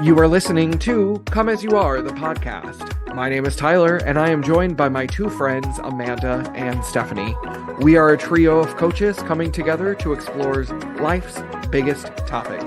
You are listening to Come As You Are, the podcast. My name is Tyler, and I am joined by my two friends, Amanda and Stephanie. We are a trio of coaches coming together to explore life's biggest topics.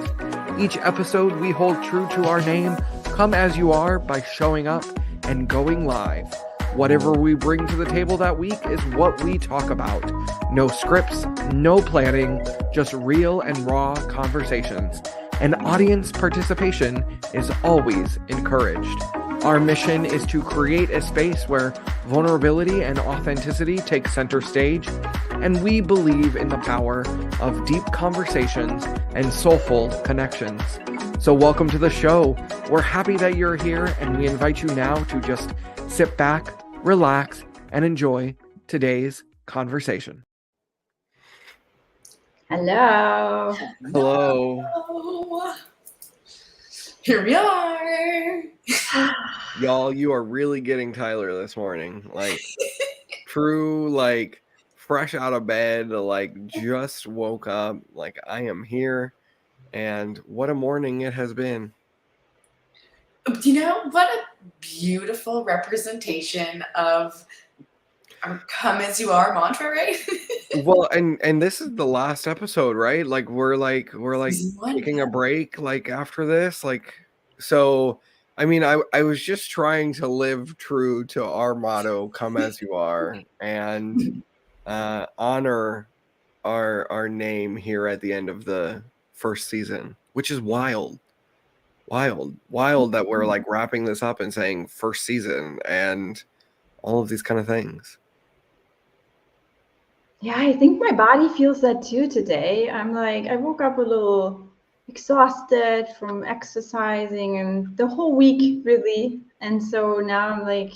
Each episode, we hold true to our name, Come As You Are, by showing up and going live. Whatever we bring to the table that week is what we talk about. No scripts, no planning, just real and raw conversations. And audience participation is always encouraged. Our mission is to create a space where vulnerability and authenticity take center stage, and we believe in the power of deep conversations and soulful connections. So welcome to the show. We're happy that you're here, and we invite you now to just sit back, relax, and enjoy today's conversation. Hello. Hello. Here we are. Y'all, you are really getting Tyler this morning. Like, true, like, fresh out of bed, like, just woke up. Like, I am here, and what a morning it has been. You know, what a beautiful representation of our Come As You Are mantra, right? Well, and this is the last episode, right? Like, we're taking a break, like, after this. Like, so, I mean, I was just trying to live true to our motto, Come As You Are, and honor our name here at the end of the first season, which is wild that we're like wrapping this up and saying first season and all of these kind of things. Yeah, I think my body feels that too today. I'm like, I woke up a little exhausted from exercising and the whole week, really. And so now I'm like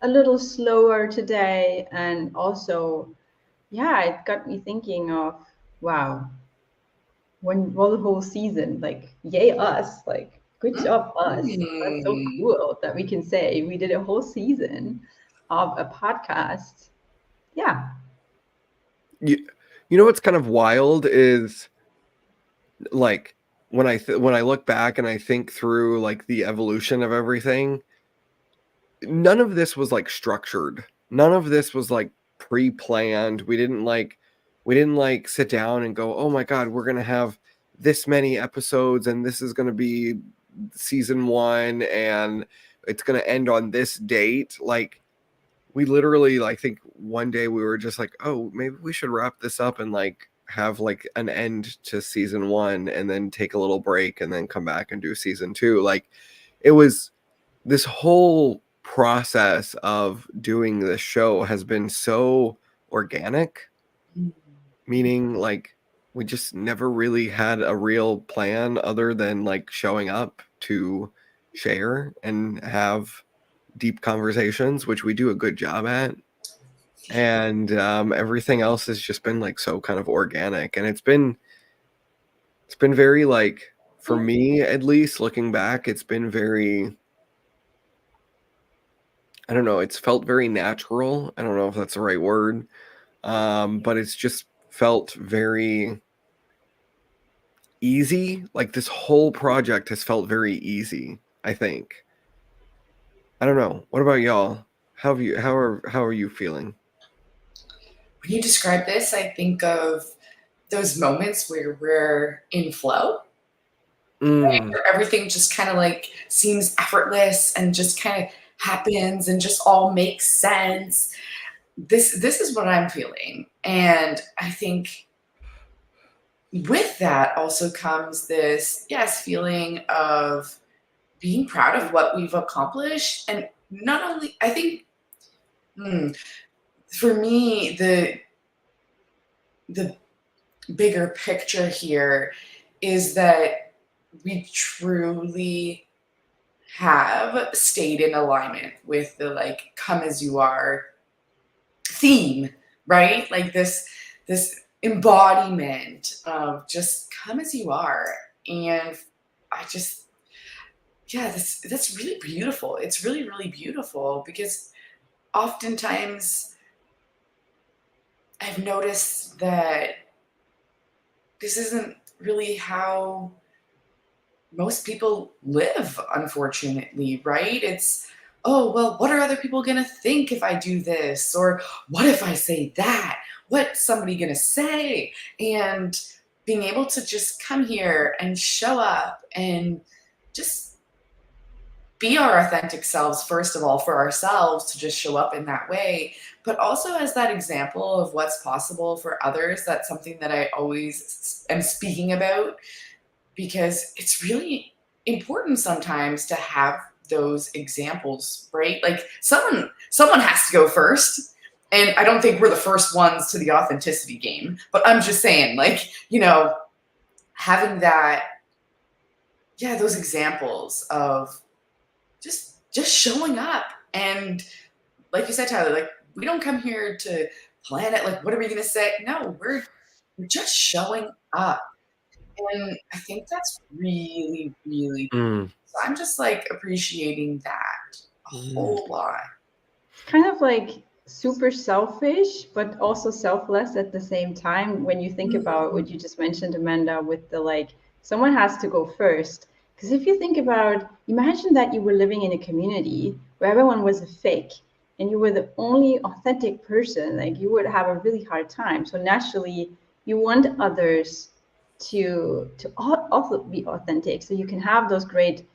a little slower today. And also, yeah, it got me thinking of, wow, one whole season, like, yay us, like, good job us. That's so cool that we can say we did a whole season of a podcast. Yeah. You know what's kind of wild is, like, when I look back and I think through like the evolution of everything, none of this was like structured. None of this was like pre-planned. We didn't like sit down and go, oh my God, we're gonna have this many episodes and this is gonna be season 1 and it's gonna end on this date. Like, we literally, like, think one day we were just like, oh, maybe we should wrap this up and like have like an end to season 1 and then take a little break and then come back and do season 2. Like, it was this whole process of doing this show has been so organic, meaning like we just never really had a real plan other than like showing up to share and have deep conversations, which we do a good job at, and everything else has just been like so kind of organic, and it's been very, like, for me at least, looking back, it's been very, I don't know, it's felt very natural. I don't know if that's the right word, but it's just felt very easy. Like, this whole project has felt very easy, I think. I don't know. What about y'all? How are you feeling? When you describe this, I think of those moments where we're in flow, right? Where everything just kind of like seems effortless and just kind of happens and just all makes sense. This is what I'm feeling. And I think with that also comes this, yes, feeling of being proud of what we've accomplished. And not only, I think, for me, the bigger picture here is that we truly have stayed in alignment with the like Come As You Are theme, right? Like this embodiment of just come as you are. And I just, yeah, that's really beautiful. It's really, really beautiful because oftentimes I've noticed that this isn't really how most people live, unfortunately, right? It's, oh, well, what are other people going to think if I do this? Or what if I say that? What's somebody going to say? And being able to just come here and show up and just be our authentic selves, first of all, for ourselves to just show up in that way, but also as that example of what's possible for others. That's something that I always am speaking about, because it's really important sometimes to have those examples, right? Like someone has to go first. And I don't think we're the first ones to the authenticity game, but I'm just saying, like, having that, yeah, those examples of just showing up. And like you said, Tyler, like, we don't come here to plan it, like, what are we gonna say? No, we're just showing up. And I think that's really, really, so I'm just like appreciating that a whole lot. It's kind of like super selfish, but also selfless at the same time. When you think about what you just mentioned, Amanda, with the like, someone has to go first. Because if you think about, imagine that you were living in a community where everyone was a fake and you were the only authentic person, like you would have a really hard time. So naturally, you want others to also be authentic, so you can have those great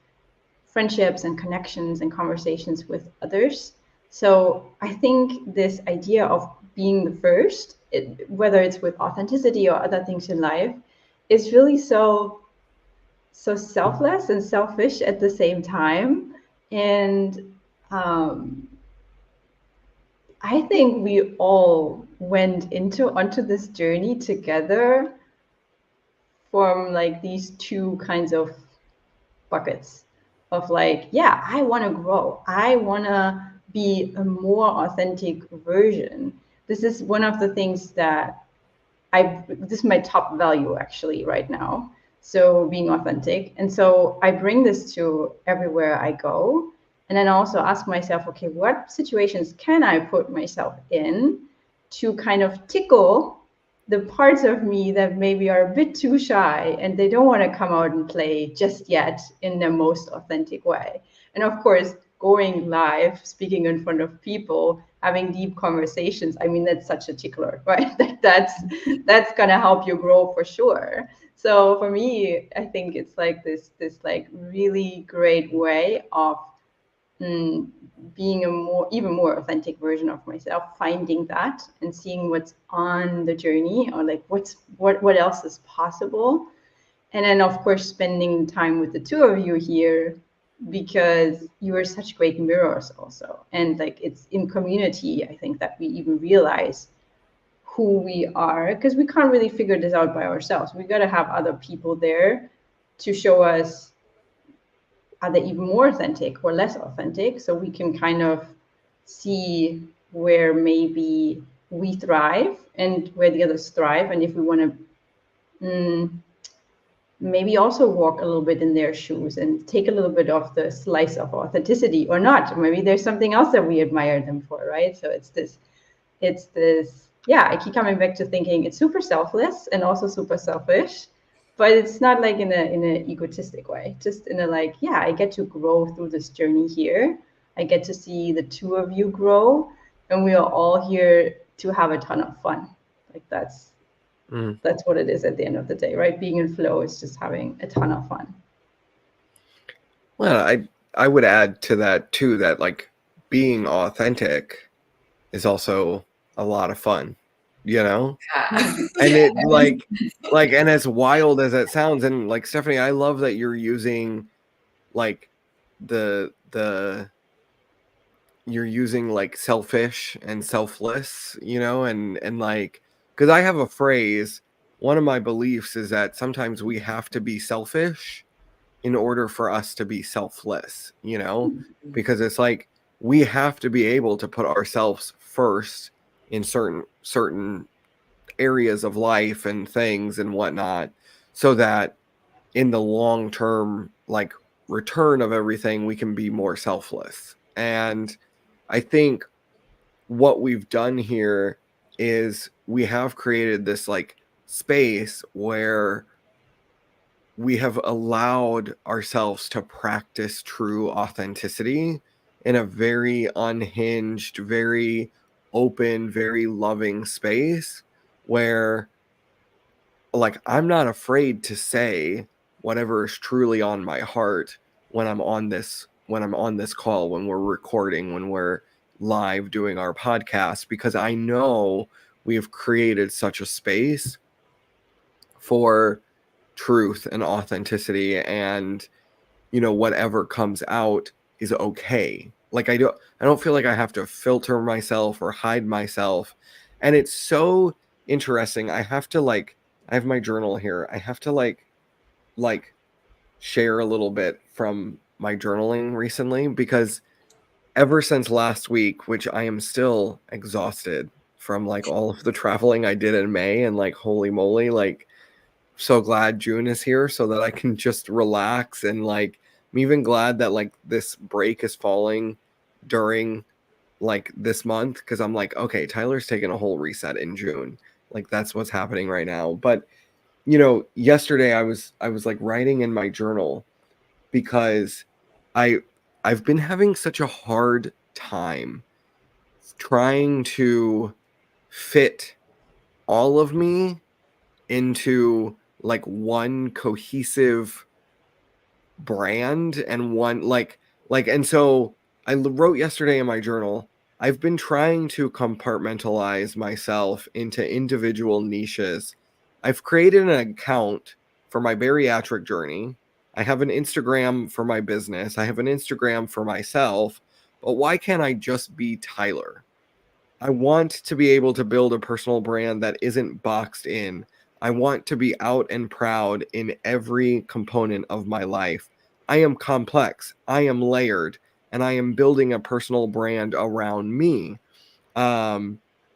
friendships and connections and conversations with others. So I think this idea of being the first, whether it's with authenticity or other things in life, is really so selfless and selfish at the same time. And I think we all went onto this journey together from like these two kinds of buckets of like, yeah, I want to grow. I want to be a more authentic version. This is one of the things that this is my top value actually right now. So being authentic. And so I bring this to everywhere I go. And then also ask myself, okay, what situations can I put myself in to kind of tickle the parts of me that maybe are a bit too shy and they don't want to come out and play just yet in their most authentic way. And of course, going live, speaking in front of people, having deep conversations, I mean, that's such a tickler, right? that's going to help you grow for sure. So for me, I think it's like this like really great way of being even more authentic version of myself, finding that and seeing what's on the journey, or like what else is possible. And then of course spending time with the two of you here, because you are such great mirrors also. And like, it's in community, I think, that we even realize who we are, because we can't really figure this out by ourselves. We got to have other people there to show us, are they even more authentic or less authentic, so we can kind of see where maybe we thrive and where the others thrive, and if we want to maybe also walk a little bit in their shoes and take a little bit of the slice of authenticity, or not. Maybe there's something else that we admire them for, right? So it's this yeah, I keep coming back to thinking it's super selfless and also super selfish, but it's not like in a egotistic way, just in a like, yeah, I get to grow through this journey here. I get to see the two of you grow, and we are all here to have a ton of fun. Like that's what it is at the end of the day, right? Being in flow is just having a ton of fun. Well, I would add to that too, that like being authentic is also a lot of fun, Yeah. and it like and as wild as it sounds, and like, Stephanie, I love that you're using like you're using like selfish and selfless, and like, because I have a phrase, one of my beliefs is that sometimes we have to be selfish in order for us to be selfless, because it's like we have to be able to put ourselves first in certain areas of life and things and whatnot, so that in the long term, like, return of everything, we can be more selfless. And I think what we've done here is we have created this like space where we have allowed ourselves to practice true authenticity in a very unhinged, very open, very loving space where like I'm not afraid to say whatever is truly on my heart when I'm on this call, when we're recording, when we're live doing our podcast, because I know we have created such a space for truth and authenticity, and whatever comes out is okay. Like I don't feel like I have to filter myself or hide myself. And it's so interesting. I have my journal here. I have to like share a little bit from my journaling recently, because ever since last week, which I am still exhausted from like all of the traveling I did in May, and like holy moly, like so glad June is here so that I can just relax. And like I'm even glad that like this break is falling during like this month, because I'm like, okay, Tyler's taking a whole reset in June. Like that's what's happening right now. But yesterday I was like writing in my journal because I've been having such a hard time trying to fit all of me into like one cohesive brand and one and so I wrote yesterday in my journal, I've been trying to compartmentalize myself into individual niches. I've created an account for my bariatric journey. I have an Instagram for my business. I have an Instagram for myself. But why can't I just be Tyler? I want to be able to build a personal brand that isn't boxed in. I want to be out and proud in every component of my life. I am complex, I am layered, and I am building a personal brand around me.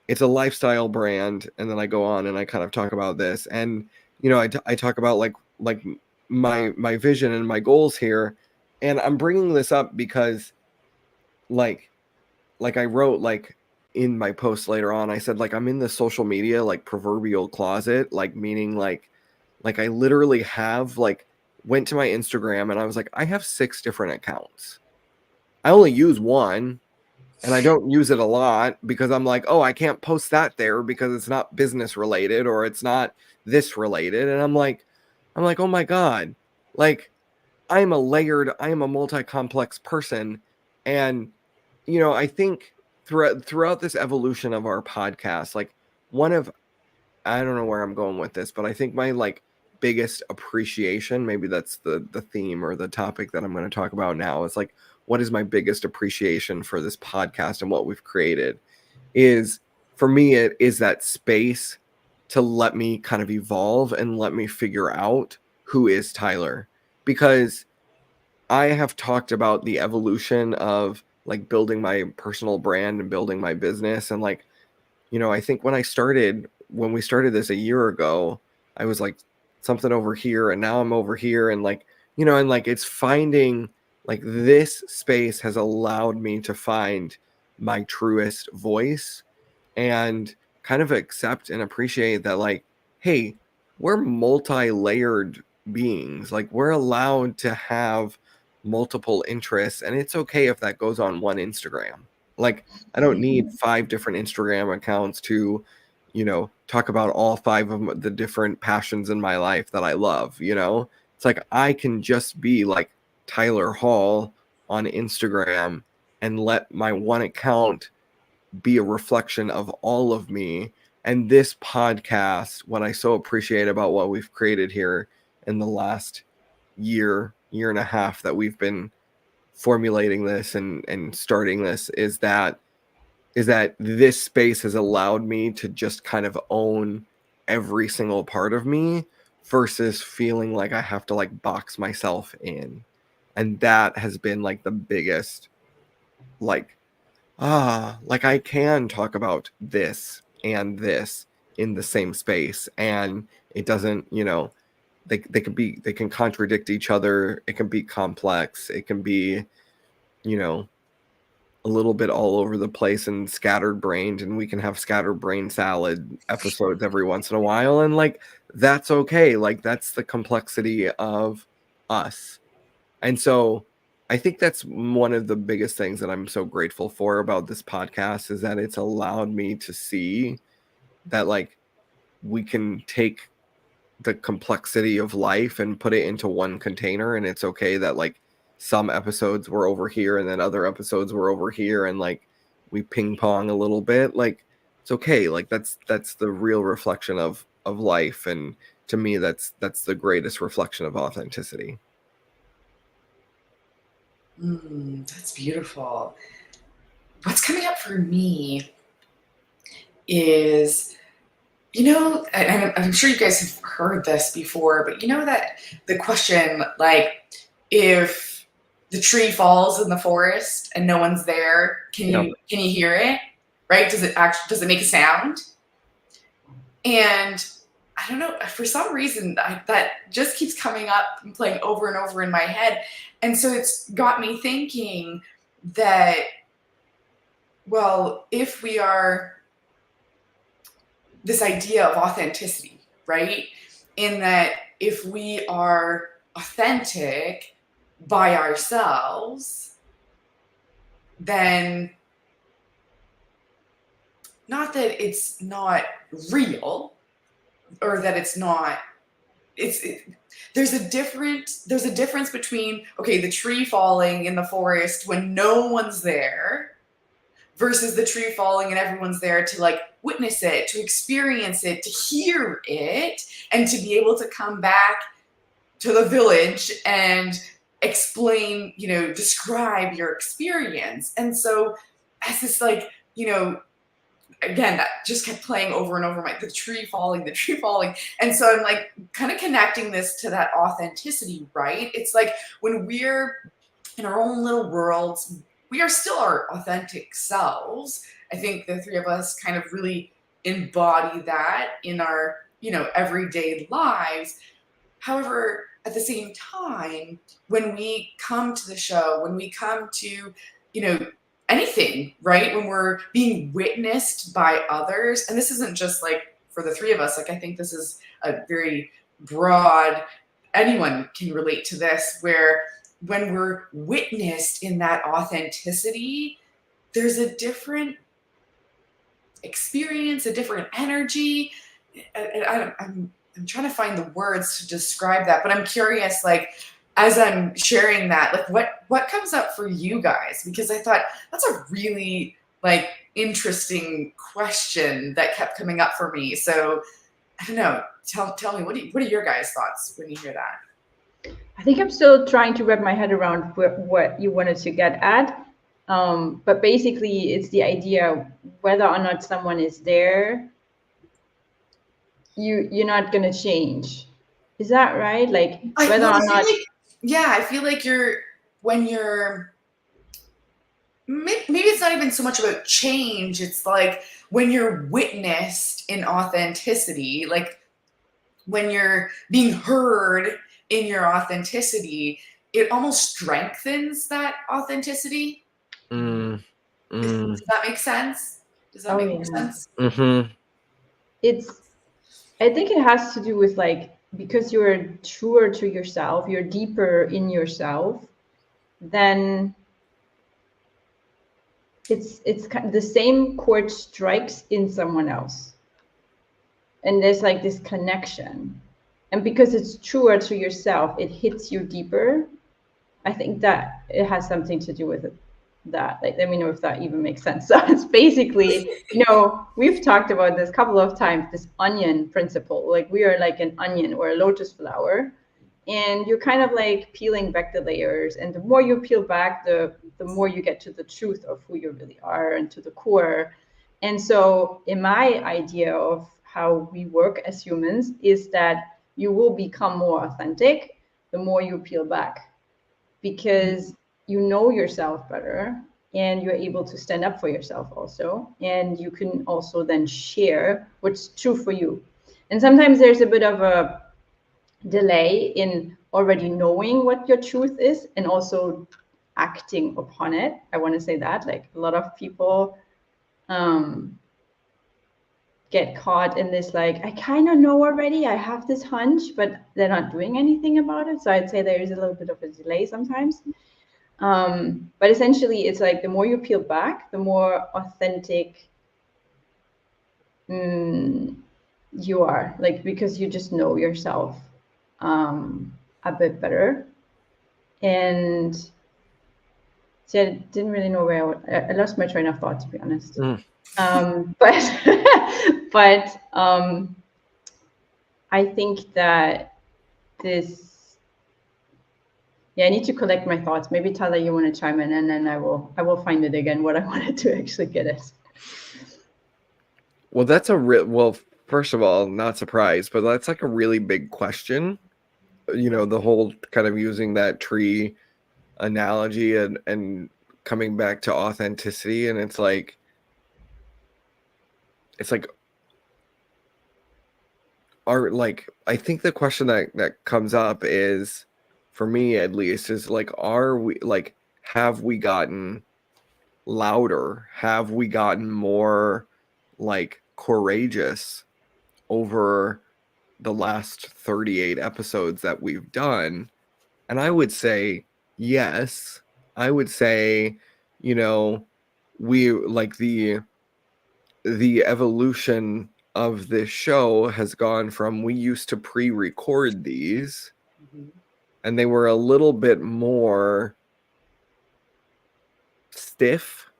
It's a lifestyle brand, and then I go on and I kind of talk about this, and I talk about like my vision and my goals here, and I'm bringing this up because like I wrote like in my post later on, I said like I'm in the social media like proverbial closet, like meaning like I literally have like went to my Instagram and I was like, I have 6 different accounts. I only use one, and I don't use it a lot because I'm like, oh, I can't post that there because it's not business related or it's not this related. And I'm like, oh my God, like I am a multi-complex person. And I think throughout this evolution of our podcast, like I don't know where I'm going with this, but I think my like biggest appreciation, maybe that's the theme or the topic that I'm going to talk about now, is like, what is my biggest appreciation for this podcast and what we've created is, for me, it is that space to let me kind of evolve and let me figure out who is Tyler. Because I have talked about the evolution of like building my personal brand and building my business. And like, I think when we started this a year ago, I was like something over here, and now I'm over here. And like, and like it's finding like this space has allowed me to find my truest voice and kind of accept and appreciate that, like, hey, we're multi-layered beings. Like we're allowed to have multiple interests, and it's okay if that goes on one Instagram. Like I don't need 5 different Instagram accounts to, talk about all 5 of the different passions in my life that I love. It's like I can just be like Tyler Hall on Instagram and let my one account be a reflection of all of me. And this podcast, what I so appreciate about what we've created here in the last year and a half that we've been formulating this and starting this, is that this space has allowed me to just kind of own every single part of me versus feeling like I have to like box myself in. And that has been like the biggest, like, like I can talk about this and this in the same space, and it doesn't, they can contradict each other. It can be complex. It can be, a little bit all over the place and scattered brained, and we can have scattered brain salad episodes every once in a while, and like that's okay. Like that's the complexity of us. And so I think that's one of the biggest things that I'm so grateful for about this podcast, is that it's allowed me to see that like we can take the complexity of life and put it into one container, and it's okay that like some episodes were over here and then other episodes were over here, and like we ping pong a little bit. Like it's okay. Like that's the real reflection of life, and to me that's the greatest reflection of authenticity. That's beautiful. What's coming up for me is, and I'm sure you guys have heard this before, but that the question, like, if the tree falls in the forest and no one's there, can you hear it? Right? Does it make a sound? And I don't know, for some reason that just keeps coming up and playing over and over in my head. And so it's got me thinking that, well, if we are this idea of authenticity, right? In that if we are authentic by ourselves, then not that it's not real, or that it's not, there's a difference between, okay, the tree falling in the forest when no one's there versus the tree falling and everyone's there to like witness it, to experience it, to hear it, and to be able to come back to the village and explain, describe your experience. And so as this like, again, that just kept playing over and over, the tree falling. And so I'm like kind of connecting this to that authenticity, right? It's like when we're in our own little worlds, we are still our authentic selves. I think the three of us kind of really embody that in our, everyday lives. However, at the same time, when we come to the show, when we come to, anything, right? When we're being witnessed by others, and this isn't just like for the three of us, like I think this is a very broad, anyone can relate to this, where when we're witnessed in that authenticity, there's a different experience, a different energy. I'm trying to find the words to describe that, but I'm curious, like, as I'm sharing that, like what comes up for you guys? Because I thought that's a really like interesting question that kept coming up for me. So I don't know. Tell me, what are your guys' thoughts when you hear that? I think I'm still trying to wrap my head around what you wanted to get at. But basically it's the idea whether or not someone is there, you're not gonna change. Is that right? Like whether or not. I feel like maybe it's not even so much about change. It's like when you're witnessed in authenticity, like when you're being heard in your authenticity, it almost strengthens that authenticity. Does that make sense? Does that make more sense? Mm-hmm. I think it has to do with like, because you're truer to yourself, you're deeper in yourself, then it's kind of the same chord strikes in someone else, and there's like this connection, and because it's truer to yourself, it hits you deeper. I think that it has something to do with it. That, like, let me know if that even makes sense. So it's basically, we've talked about this a couple of times, this onion principle. Like we are like an onion or a lotus flower, and you're kind of like peeling back the layers, and the more you peel back, the more you get to the truth of who you really are and to the core. And so in my idea of how we work as humans is that you will become more authentic the more you peel back, because you know yourself better, and you're able to stand up for yourself also, and you can also then share what's true for you. And sometimes there's a bit of a delay in already knowing what your truth is and also acting upon it. I want to say that, like, a lot of people get caught in this, like, I kind of know already, I have this hunch, but they're not doing anything about it. So I'd say there is a little bit of a delay sometimes. But essentially, it's like the more you peel back, the more authentic you are, like, because you just know yourself a bit better. And see, I didn't really know where I lost my train of thought, to be honest. But I think that this, I need to collect my thoughts. Maybe Tyler, you want to chime in, and then I will find it again, what I wanted to actually get at. Well, that's well, first of all, not surprised, but that's like a really big question. You know, the whole kind of using that tree analogy and coming back to authenticity, and it's like I think the question that comes up is, for me at least, is like, have we gotten louder? Have we gotten more like courageous over the last 38 episodes that we've done? And I would say yes. I would say, you know, we like the evolution of this show has gone from, we used to pre-record these and they were a little bit more stiff,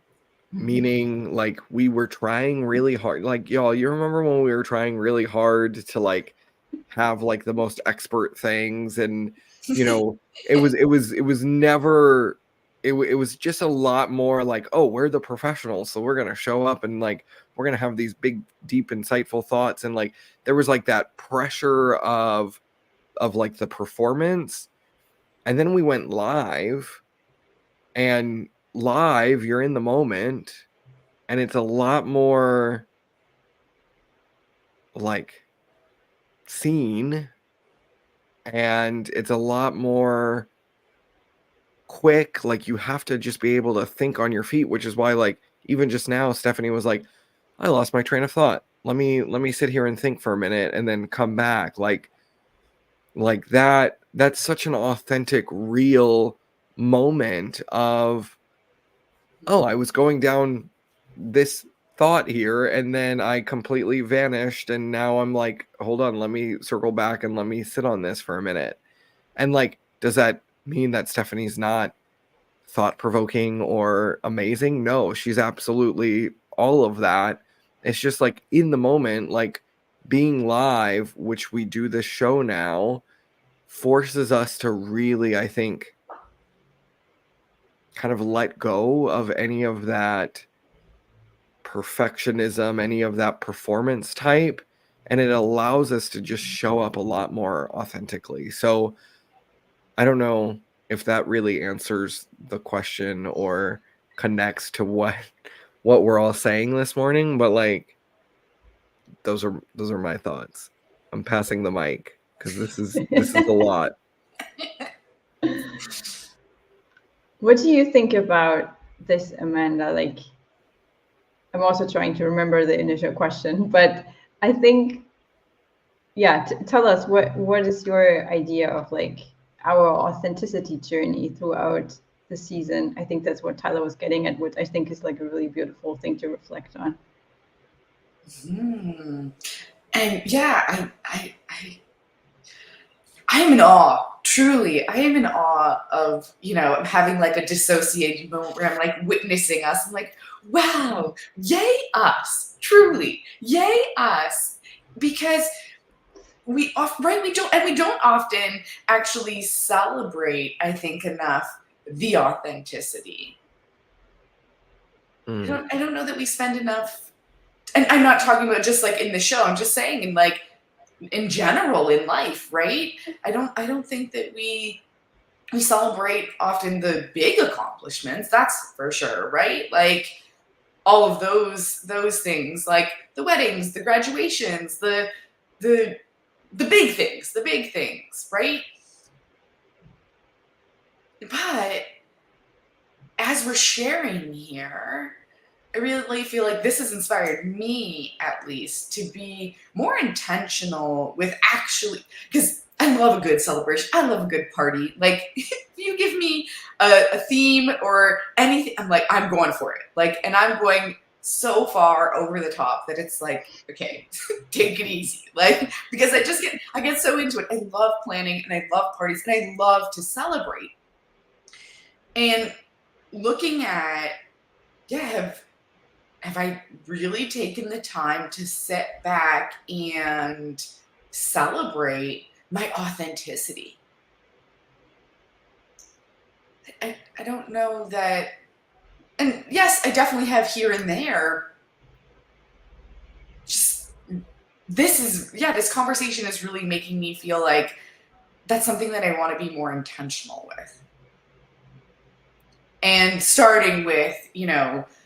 meaning like we were trying really hard. Like, y'all, you remember when we were trying really hard to like have like the most expert things, and you know, it was never, it was just a lot more like, oh, we're the professionals, so we're gonna show up and like we're gonna have these big, deep, insightful thoughts, and like there was like that pressure of like the performance. And then we went live, and live, you're in the moment, and it's a lot more like seen, and it's a lot more quick. Like, you have to just be able to think on your feet, which is why, like, even just now, Stephanie was like, I lost my train of thought. Let me sit here and think for a minute and then come back. Like that's such an authentic, real moment of, oh, I was going down this thought here and then I completely vanished, and now I'm like, hold on, let me circle back and let me sit on this for a minute. And like, does that mean that Stephanie's not thought-provoking or amazing? No, she's absolutely all of that. It's just like in the moment, like being live, which we do this show now, forces us to really, I think, kind of let go of any of that perfectionism, any of that performance type, and it allows us to just show up a lot more authentically. So I don't know if that really answers the question or connects to what we're all saying this morning, but like those are my thoughts. I'm passing the mic because this is a lot. What do you think about this, Amanda? Like, I'm also trying to remember the initial question, but I think, yeah, tell us what is your idea of like our authenticity journey throughout the season? I think that's what Tyler was getting at, what I think is like a really beautiful thing to reflect on. And yeah, I'm in awe. Truly, I am in awe of, you know, having like a dissociated moment where I'm like witnessing us. I'm like, wow, yay us, truly, yay us, because we don't often actually celebrate, I think, enough the authenticity. I don't know that we spend enough, and I'm not talking about just like in the show. I'm just saying in like in general in life, right? I don't think that we celebrate often the big accomplishments, that's for sure, right? Like all of those things, like the weddings, the graduations, the big things, right? But as we're sharing here, I really feel like this has inspired me, at least, to be more intentional with actually, because I love a good celebration. I love a good party. Like, if you give me a theme or anything, I'm like, I'm going for it. Like, and I'm going so far over the top that it's like, okay, take it easy. Like, because I get so into it. I love planning and I love parties and I love to celebrate. And looking at, have I really taken the time to sit back and celebrate my authenticity? I don't know that, and yes, I definitely have here and there. Just this conversation is really making me feel like that's something that I want to be more intentional with. And starting with,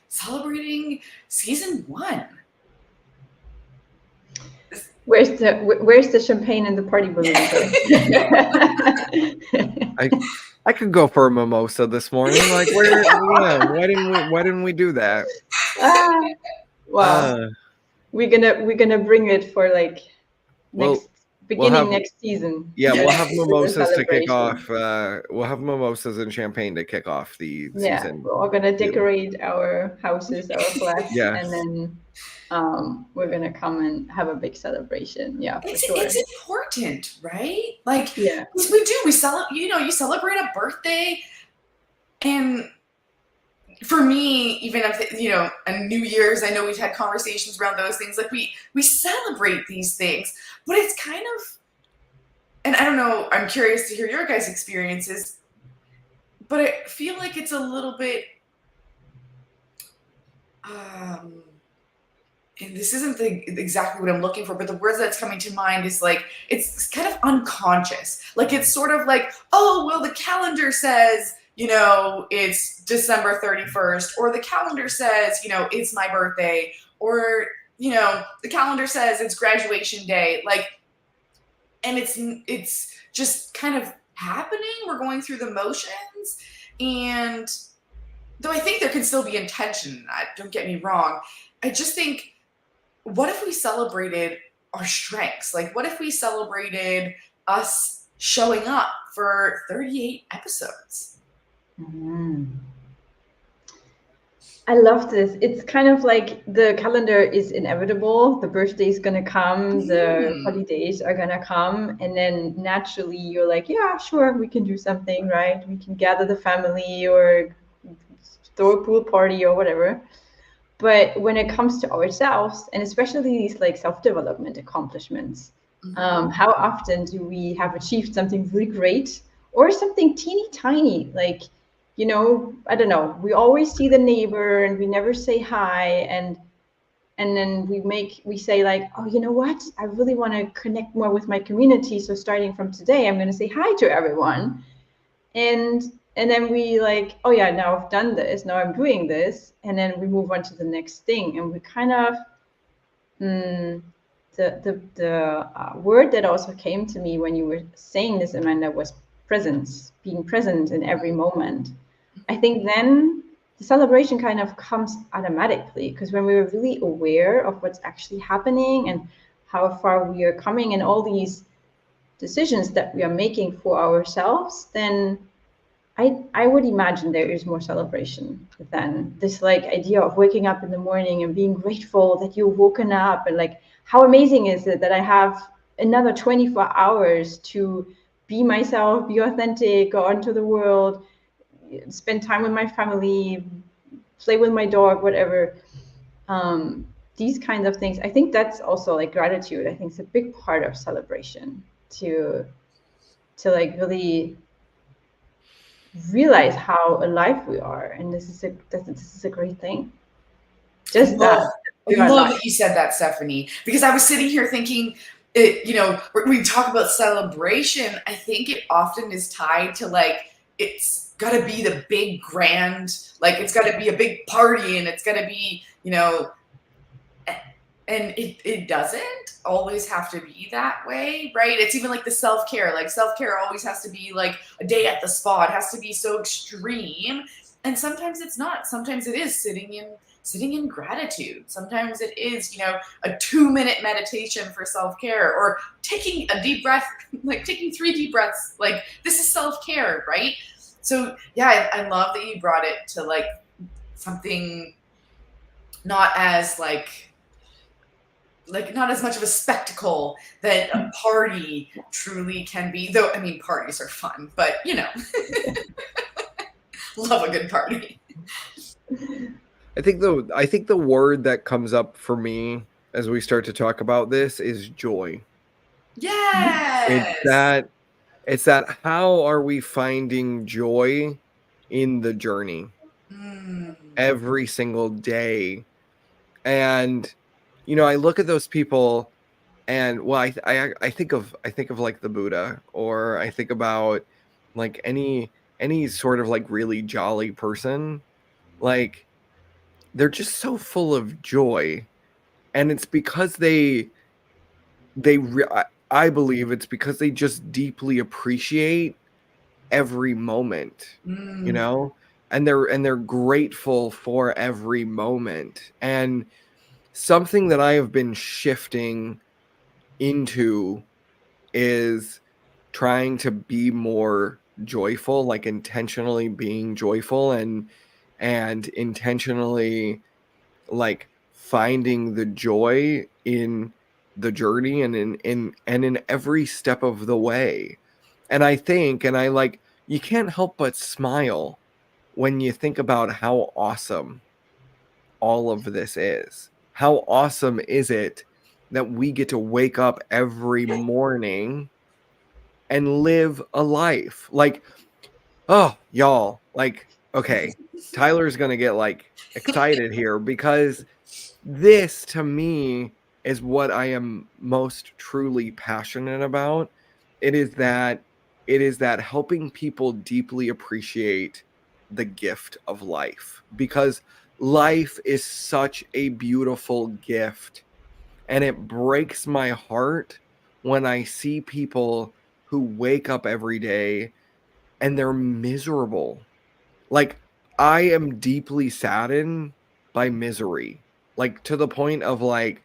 celebrating season 1. Where's the champagne and the party balloons? I could go for a mimosa this morning. Like, why didn't we do that? Wow. We're gonna bring it for like next season. Yeah, we'll have mimosas to kick off. We'll have mimosas and champagne to kick off the season. We're all gonna decorate our houses, our flats, and then we're gonna come and have a big celebration. Yeah, for sure. It's important, right? Like, because we do. We celebrate. You celebrate a birthday, and for me, even if on New Year's, I know we've had conversations around those things. Like we celebrate these things, but it's kind of, and I don't know. I'm curious to hear your guys' experiences, but I feel like it's a little bit. And this isn't exactly what I'm looking for, but the words that's coming to mind is like, it's kind of unconscious. Like, it's sort of like, oh, well, the calendar says, it's December 31st, or the calendar says, it's my birthday, or, the calendar says it's graduation day. Like, and it's just kind of happening. We're going through the motions. And though I think there can still be intention in that, don't get me wrong. I just think, what if we celebrated our strengths? Like, what if we celebrated us showing up for 38 episodes? Mm-hmm. I love this. It's kind of like the calendar is inevitable. The birthday is going to come. The holidays are going to come. And then naturally you're like, yeah, sure, we can do something, right? We can gather the family or throw a pool party or whatever. But when it comes to ourselves, and especially these like self-development accomplishments, how often do we have achieved something really great or something teeny tiny? Like, I don't know, we always see the neighbor and we never say hi. And then we say like, oh, you know what? I really want to connect more with my community. So starting from today, I'm going to say hi to everyone. And then we like, oh yeah, now I've done this, now I'm doing this. And then we move on to the next thing. And we kind of, the word that also came to me when you were saying this, Amanda, was presence, being present in every moment. I think then the celebration kind of comes automatically, because when we're really aware of what's actually happening and how far we are coming and all these decisions that we are making for ourselves, then I would imagine there is more celebration than this like idea of waking up in the morning and being grateful that you've woken up, and like, how amazing is it that I have another 24 hours to be myself, be authentic, go out into the world, spend time with my family, play with my dog, whatever. These kinds of things. I think that's also like gratitude. I think it's a big part of celebration to like really realize how alive we are, and this is a great thing. Just I love that you said that, Stephanie, because I was sitting here thinking, when we talk about celebration, I think it often is tied to like, it's got to be the big grand, like it's got to be a big party, and it's got to be, and it doesn't always have to be that way, right? It's even like the self-care. Like, self-care always has to be like a day at the spa. It has to be so extreme. And sometimes it's not. Sometimes it is sitting in gratitude. Sometimes it is, a 2-minute meditation for self-care, or taking a deep breath, like taking 3 deep breaths. Like, this is self-care, right? So yeah, I love that you brought it to like something not as like not as much of a spectacle that a party truly can be. Though, I mean, parties are fun, but love a good party. I think the word that comes up for me as we start to talk about this is joy. Yes. It's that how are we finding joy in the journey every single day? And I look at those people, and well, I think of like the Buddha, or I think about like any sort of like really jolly person. Like, they're just so full of joy, and it's because I believe it's because they just deeply appreciate every moment, and they're grateful for every moment. And something that I have been shifting into is trying to be more joyful, like intentionally being joyful, and intentionally like finding the joy in the journey, and in every step of the way. And I think, and I like, you can't help but smile when you think about how awesome all of this is. How awesome is it that we get to wake up every morning and live a life? Like, oh, y'all, like, okay, Tyler's gonna get like excited here, because this to me is what I am most truly passionate about. It is that helping people deeply appreciate the gift of life, because life is such a beautiful gift, and it breaks my heart when I see people who wake up every day and they're miserable. Like, I am deeply saddened by misery, like to the point of like,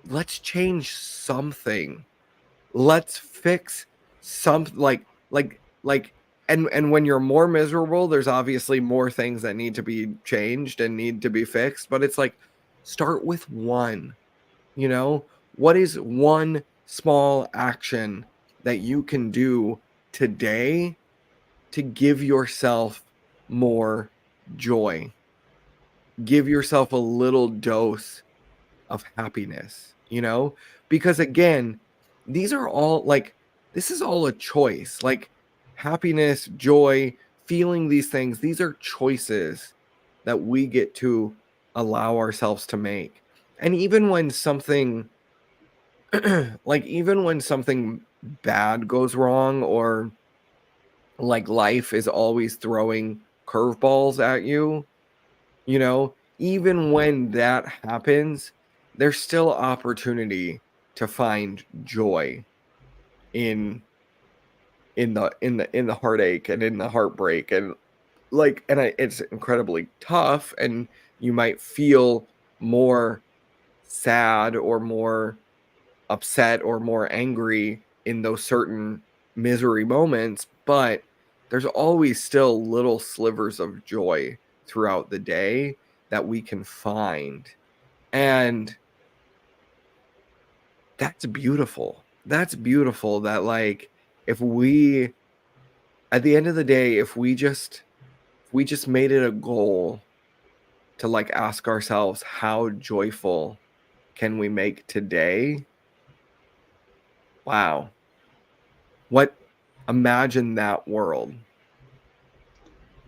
let's change something. Let's fix something. And when you're more miserable, there's obviously more things that need to be changed and need to be fixed. But it's like, start with one. What is one small action that you can do today to give yourself more joy? Give yourself a little dose of happiness, because again, these are all like, this is all a choice. Like, happiness, joy, feeling these things, these are choices that we get to allow ourselves to make. And even when something even when something bad goes wrong, or like life is always throwing curveballs at you, even when that happens, there's still opportunity to find joy in the heartache and in the heartbreak. And it's incredibly tough, and you might feel more sad or more upset or more angry in those certain misery moments, but there's always still little slivers of joy throughout the day that we can find. And that's beautiful. That's beautiful that, like, if we, at the end of the day, if we just made it a goal to like ask ourselves, how joyful can we make today? Wow. Imagine that world.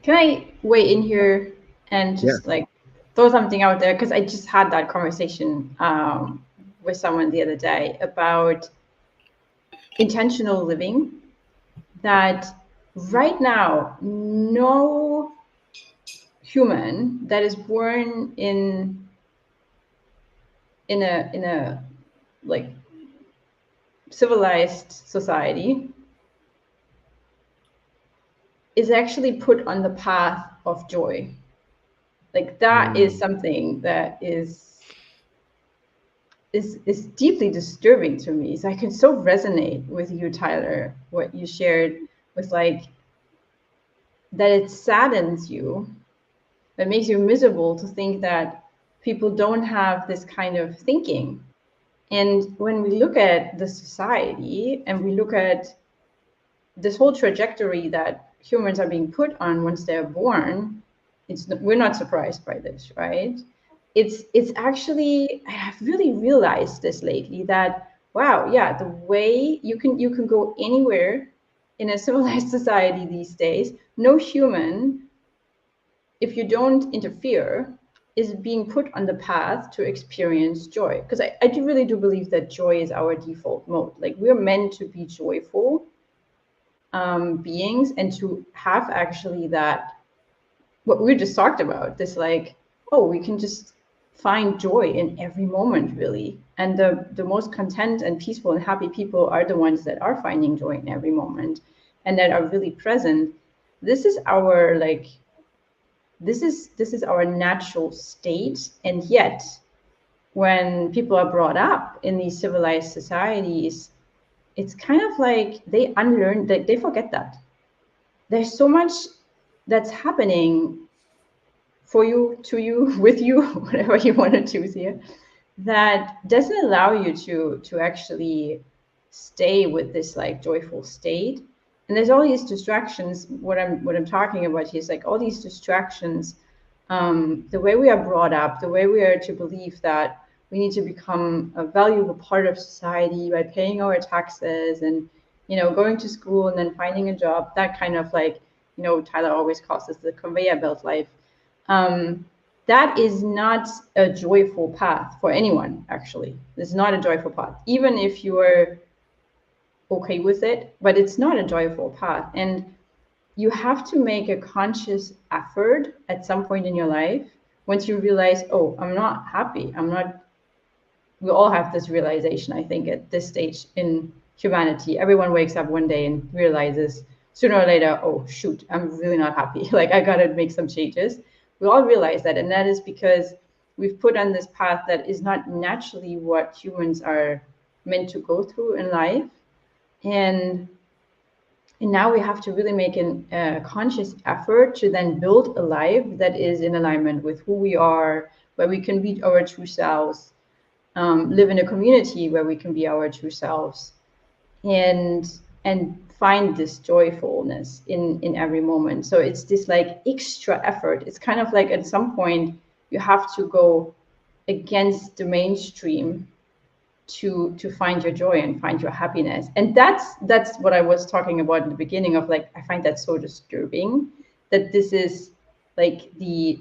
Can I weigh in here and just like throw something out there? Because I just had that conversation with someone the other day about intentional living, that right now, no human that is born in a like civilized society is actually put on the path of joy. Like that is something that is deeply disturbing to me. So I can so resonate with you, Tyler, what you shared with like that it saddens you, that makes you miserable to think that people don't have this kind of thinking. And when we look at the society and we look at this whole trajectory that humans are being put on once they're born, we're not surprised by this, right? It's actually, I've really realized this lately that wow, yeah, the way you can go anywhere in a civilized society these days, no human, if you don't interfere, is being put on the path to experience joy. Because I really do believe that joy is our default mode. Like we're meant to be joyful beings, and to have actually that, what we just talked about, this like, oh, we can just find joy in every moment, really. And the most content and peaceful and happy people are the ones that are finding joy in every moment and that are really present. This is our like, this is our natural state. And yet when people are brought up in these civilized societies, it's kind of like they unlearn, they forget that there's so much that's happening for you, to you, with you, whatever you want to choose here, that doesn't allow you to actually stay with this like joyful state. And there's all these distractions. What I'm talking about here is like all these distractions, the way we are brought up, the way we are to believe that we need to become a valuable part of society by paying our taxes and, you know, going to school and then finding a job, that kind of like, you know, Tyler always calls this the conveyor belt life. That is not a joyful path for anyone, actually. It's not a joyful path, even if you are okay with it, but it's not a joyful path. And you have to make a conscious effort at some point in your life once you realize, oh, I'm not happy. We all have this realization, I think, at this stage in humanity. Everyone wakes up one day and realizes sooner or later, oh, shoot, I'm really not happy. Like, I got to make some changes. We all realize that. And that is because we've put on this path that is not naturally what humans are meant to go through in life. And now we have to really make a conscious effort to then build a life that is in alignment with who we are, where we can be our true selves, live in a community where we can be our true selves, and find this joyfulness in every moment. So it's this like extra effort. It's kind of like at some point you have to go against the mainstream to find your joy and find your happiness. And that's what I was talking about in the beginning of like, I find that so disturbing that this is like the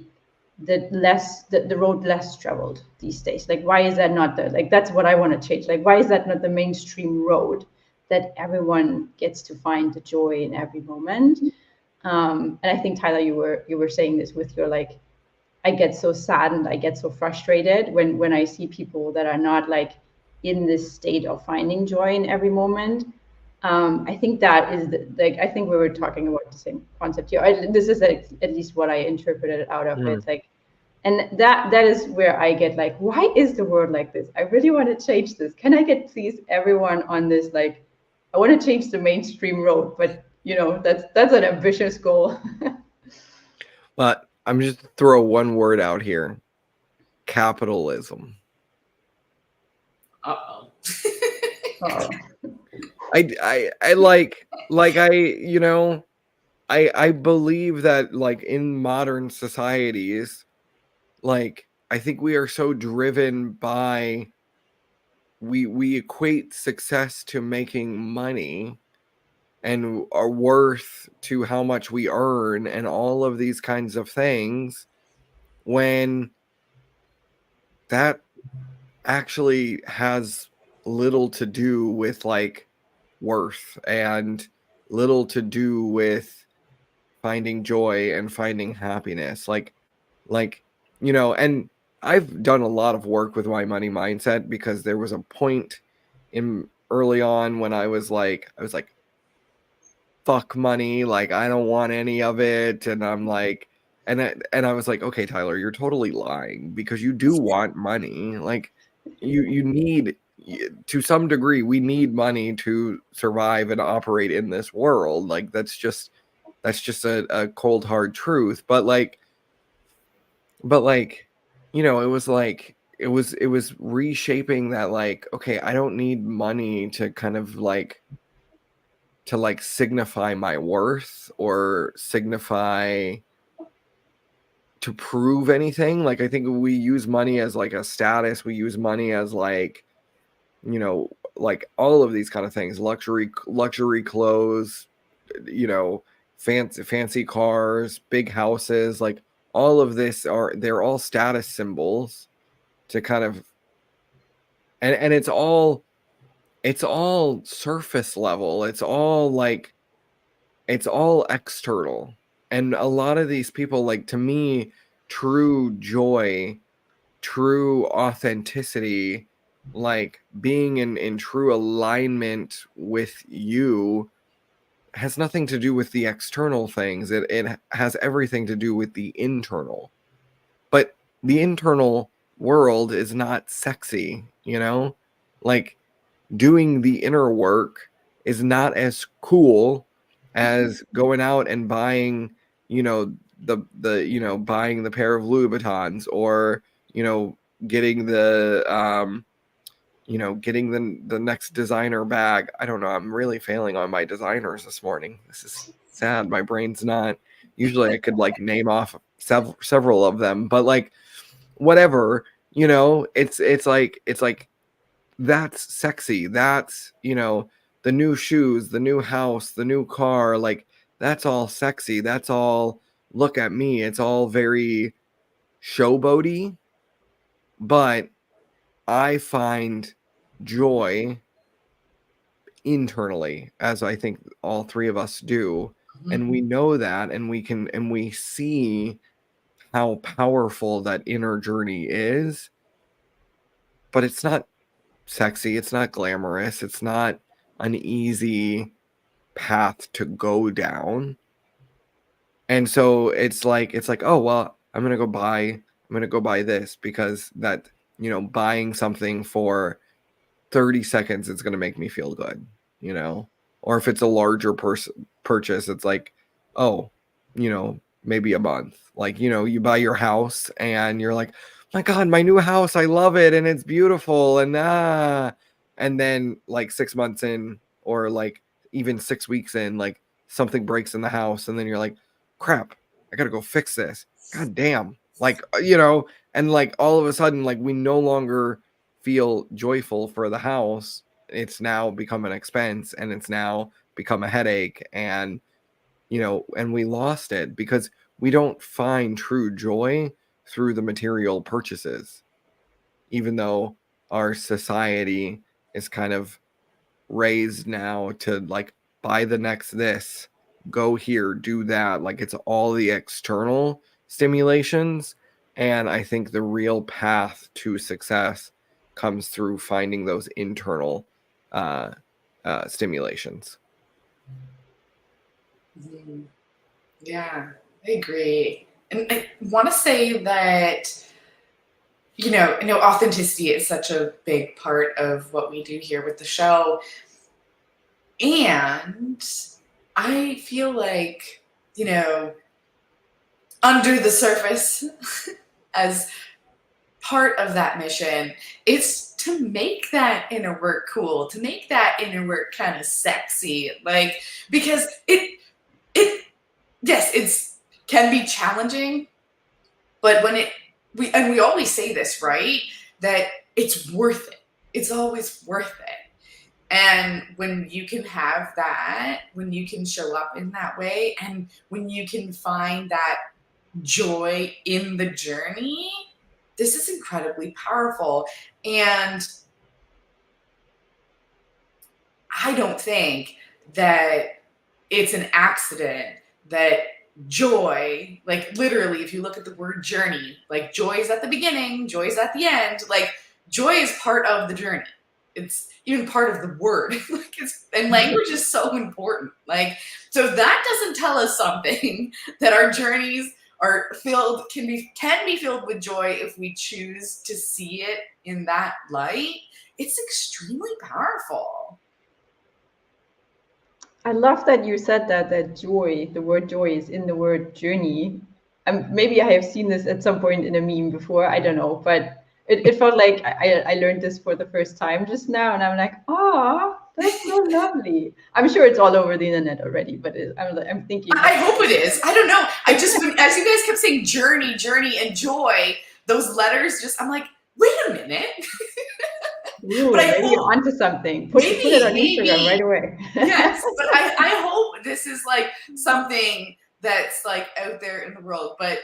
road less traveled these days. Like, why is that not like, that's what I want to change. Like, why is that not the mainstream road that everyone gets to find the joy in every moment? And I think, Tyler, you were saying this with your like, I get so saddened, I get so frustrated when I see people that are not like in this state of finding joy in every moment. I think that is like, I think we were talking about the same concept here. This is like, at least what I interpreted out of it. Like, and that is where I get like, why is the world like this? I really want to change this. Can I get please everyone on this? Like, I want to change the mainstream road, but you know, that's an ambitious goal. But I'm just throw one word out here: capitalism. Uh-oh. I like I, you know, I believe that like in modern societies, like I think we are so driven by we equate success to making money and our worth to how much we earn and all of these kinds of things, when that actually has little to do with like worth and little to do with finding joy and finding happiness. Like, you know, and I've done a lot of work with my money mindset, because there was a point in early on when I was like, fuck money, like I don't want any of it. And I'm like, and I was like, okay, Tyler, you're totally lying, because you do want money. Like you need, to some degree, we need money to survive and operate in this world. Like that's just a cold hard truth. But like, you know, it was like, it was reshaping that, like, okay, I don't need money to kind of like, to like signify my worth or signify, to prove anything. Like I think we use money as like a status. We use money as like, you know, like all of these kind of things, luxury clothes, you know, fancy cars, big houses, like all of this they're all status symbols to kind of, and it's all surface level. It's all like, it's all external. And a lot of these people, like, to me, true joy, true authenticity, like being in true alignment with you, has nothing to do with the external things. It has everything to do with the internal. But the internal world is not sexy, you know? Like doing the inner work is not as cool as going out and buying, you know, the you know, buying the pair of Louboutins, or, you know, getting the you know, getting the next designer bag. I don't know, I'm really failing on my designers this morning. This is sad. My brain's not, usually I could like name off several of them, but like whatever, you know, it's like, that's sexy. That's, you know, the new shoes, the new house, the new car, like that's all sexy. That's all, look at me. It's all very showboaty. But I find joy internally, as I think all three of us do. And we know that, and we see how powerful that inner journey is. But it's not sexy, it's not glamorous, it's not an easy path to go down. And so it's like, oh well, I'm gonna go buy this, because that, you know, buying something for 30 seconds, it's gonna make me feel good, you know. Or if it's a larger purchase, it's like, oh, you know, maybe a month. Like, you know, you buy your house and you're like, my God, my new house, I love it and it's beautiful, and then like 6 months in, or like even 6 weeks in, like something breaks in the house, and then you're like, crap, I gotta go fix this. God damn. Like, you know, and like all of a sudden, like we no longer feel joyful for the house. It's now become an expense, and it's now become a headache, and, you know, and we lost it because we don't find true joy through the material purchases, even though our society is kind of raised now to like, buy the next this, go here, do that. Like it's all the external stimulations. And I think the real path to success comes through finding those internal stimulations. Yeah, I agree. And I want to say that, you know, authenticity is such a big part of what we do here with the show. And I feel like, you know, under the surface, as part of that mission, it's to make that inner work cool, to make that inner work kind of sexy. Like, because yes, it's can be challenging, but when we always say this, right? That it's worth it. It's always worth it. And when you can have that, when you can show up in that way, and when you can find that joy in the journey, this is incredibly powerful. And I don't think that it's an accident that joy, like literally, if you look at the word journey, like joy is at the beginning, joy is at the end, like joy is part of the journey. it's even part of the word. Like and language is so important. Like, so that doesn't tell us something that our journeys are can be filled with joy if we choose to see it in that light. It's extremely powerful. I love that you said that joy, the word joy, is in the word journey. Maybe I have seen this at some point in a meme before. I don't know, but it felt like I learned this for the first time just now, and I'm like, oh, that's so lovely. I'm sure it's all over the internet already, but I'm thinking. I hope it is. I don't know. I just, as you guys kept saying journey, and joy, those letters I'm like, wait a minute. Ooh, maybe you're onto something. Put it on Instagram right away. Yes, but I hope this is like something that's like out there in the world. But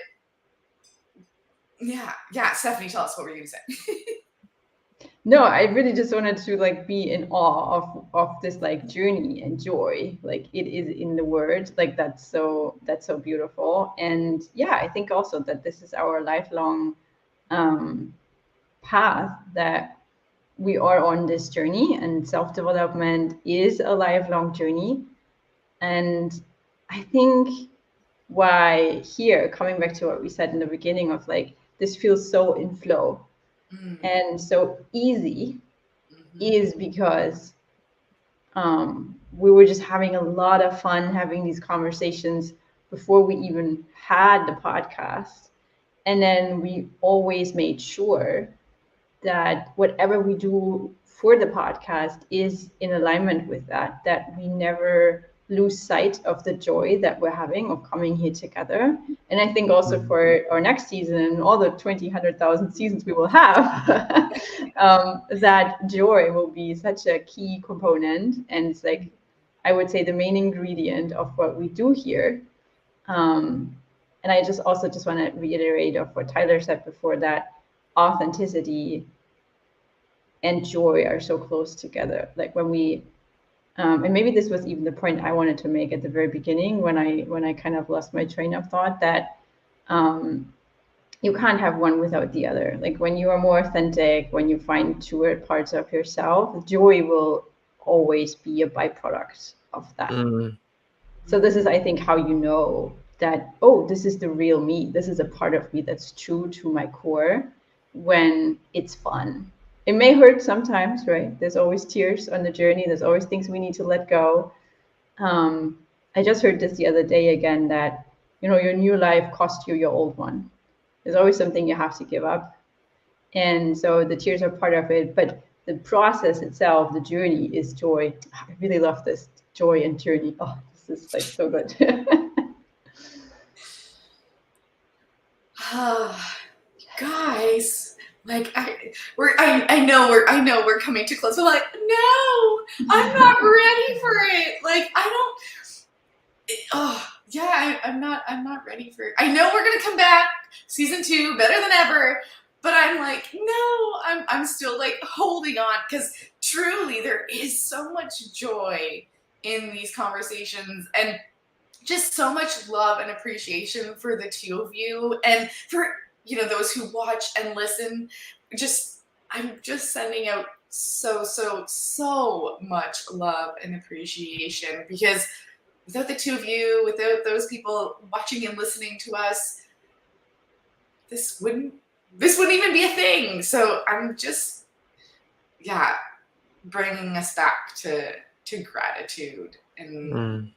yeah, Stephanie, tell us, what were you going to say? No, I really just wanted to like be in awe of this like journey and joy. Like it is in the word. Like that's so beautiful. And yeah, I think also that this is our lifelong path, that we are on this journey, and self-development is a lifelong journey. And I think why here, coming back to what we said in the beginning of like, this feels so in flow and so easy, is because we were just having a lot of fun having these conversations before we even had the podcast. And then we always made sure that whatever we do for the podcast is in alignment with that we never lose sight of the joy that we're having of coming here together. And I think also for our next season and all the 1,000 seasons we will have, that joy will be such a key component. And it's like, I would say, the main ingredient of what we do here. And I just want to reiterate of what Tyler said before, that authenticity and joy are so close together. Like when we, and maybe this was even the point I wanted to make at the very beginning when I kind of lost my train of thought, that you can't have one without the other. Like when you are more authentic, when you find truer parts of yourself, joy will always be a byproduct of that. So this is, I think, how you know that, oh, this is the real me. This is a part of me that's true to my core, when it's fun. It may hurt sometimes, right? There's always tears on the journey. There's always things we need to let go. I just heard this the other day again, that, you know, your new life cost you your old one. There's always something you have to give up. And so the tears are part of it, but the process itself, the journey, is joy. I really love this, joy and journey. Oh, this is like so good. Guys, like I know we're coming too close. I'm like, no, I'm not ready for it. Like I'm not ready for it. I know we're gonna come back, season 2, better than ever. But I'm like, no, I'm still like holding on, because truly there is so much joy in these conversations, and just so much love and appreciation for the two of you, and for, you know, those who watch and listen. I'm just sending out so much love and appreciation, because without the two of you, without those people watching and listening to us, this wouldn't even be a thing. So I'm just, bringing us back to gratitude and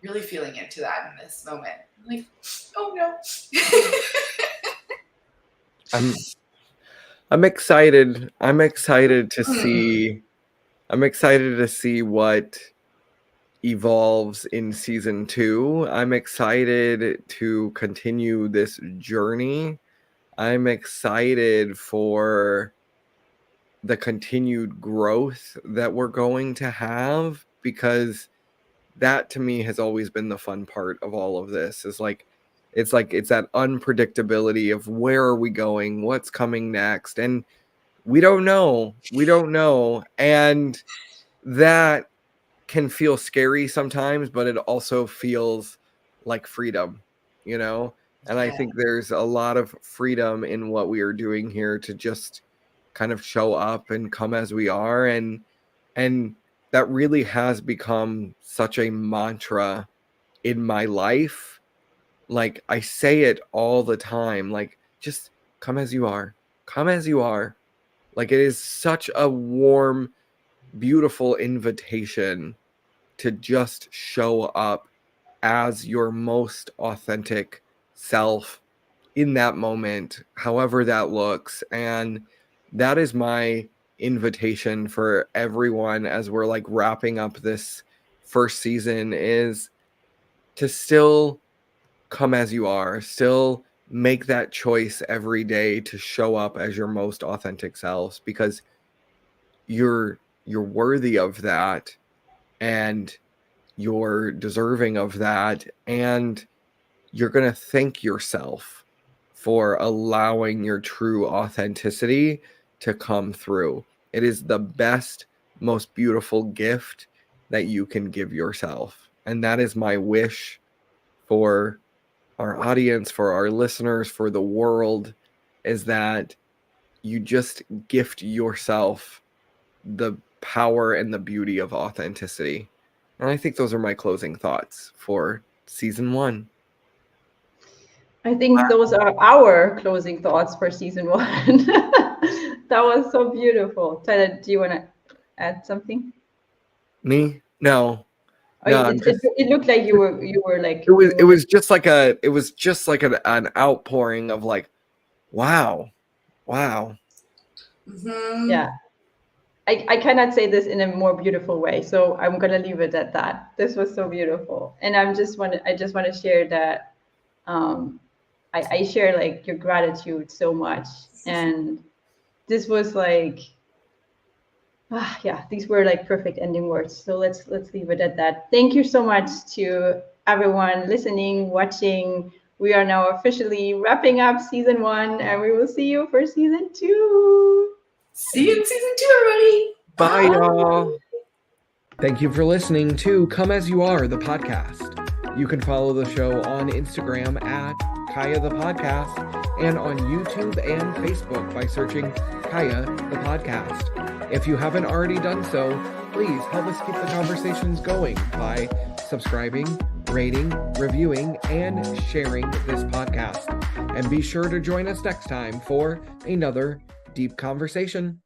really feeling into that in this moment. I'm like, oh no. I'm excited. I'm excited to see. I'm excited to see what evolves in season 2. I'm excited to continue this journey. I'm excited for the continued growth that we're going to have, because that to me has always been the fun part of all of this. It's that unpredictability of where are we going, what's coming next, and we don't know. And that can feel scary sometimes, but it also feels like freedom, you know? And I think there's a lot of freedom in what we are doing here, to just kind of show up and come as we are. And that really has become such a mantra in my life. Like, I say it all the time, like, just come as you are. Come as you are. Like, it is such a warm, beautiful invitation to just show up as your most authentic self in that moment, however that looks. And that is my invitation for everyone as we're like wrapping up this first season, is to still come as you are, still make that choice every day to show up as your most authentic selves, because you're worthy of that, and you're deserving of that, and you're going to thank yourself for allowing your true authenticity to come through. It is the best, most beautiful gift that you can give yourself. And that is my wish for our audience, for our listeners, for the world, is that you just gift yourself the power and the beauty of authenticity. And I think those are my closing thoughts for season 1. I think those are our closing thoughts for season 1. That was so beautiful. Tyler, do you want to add something? Me? No. Oh, No, it looked like you were like, it was just like an outpouring of like, wow. Mm-hmm. Yeah. I cannot say this in a more beautiful way, so I'm gonna leave it at that. This was so beautiful, and I just want to share that I share like your gratitude so much, and this was like, yeah, these were like perfect ending words. So let's leave it at that. Thank you so much to everyone listening, watching. We are now officially wrapping up season 1, and we will see you for season 2. See you in season 2, everybody. Bye, y'all. Thank you for listening to Come As You Are, the podcast. You can follow the show on Instagram at Kaya the Podcast, and on YouTube and Facebook by searching Kaya the Podcast. If you haven't already done so, please help us keep the conversations going by subscribing, rating, reviewing, and sharing this podcast. And be sure to join us next time for another deep conversation.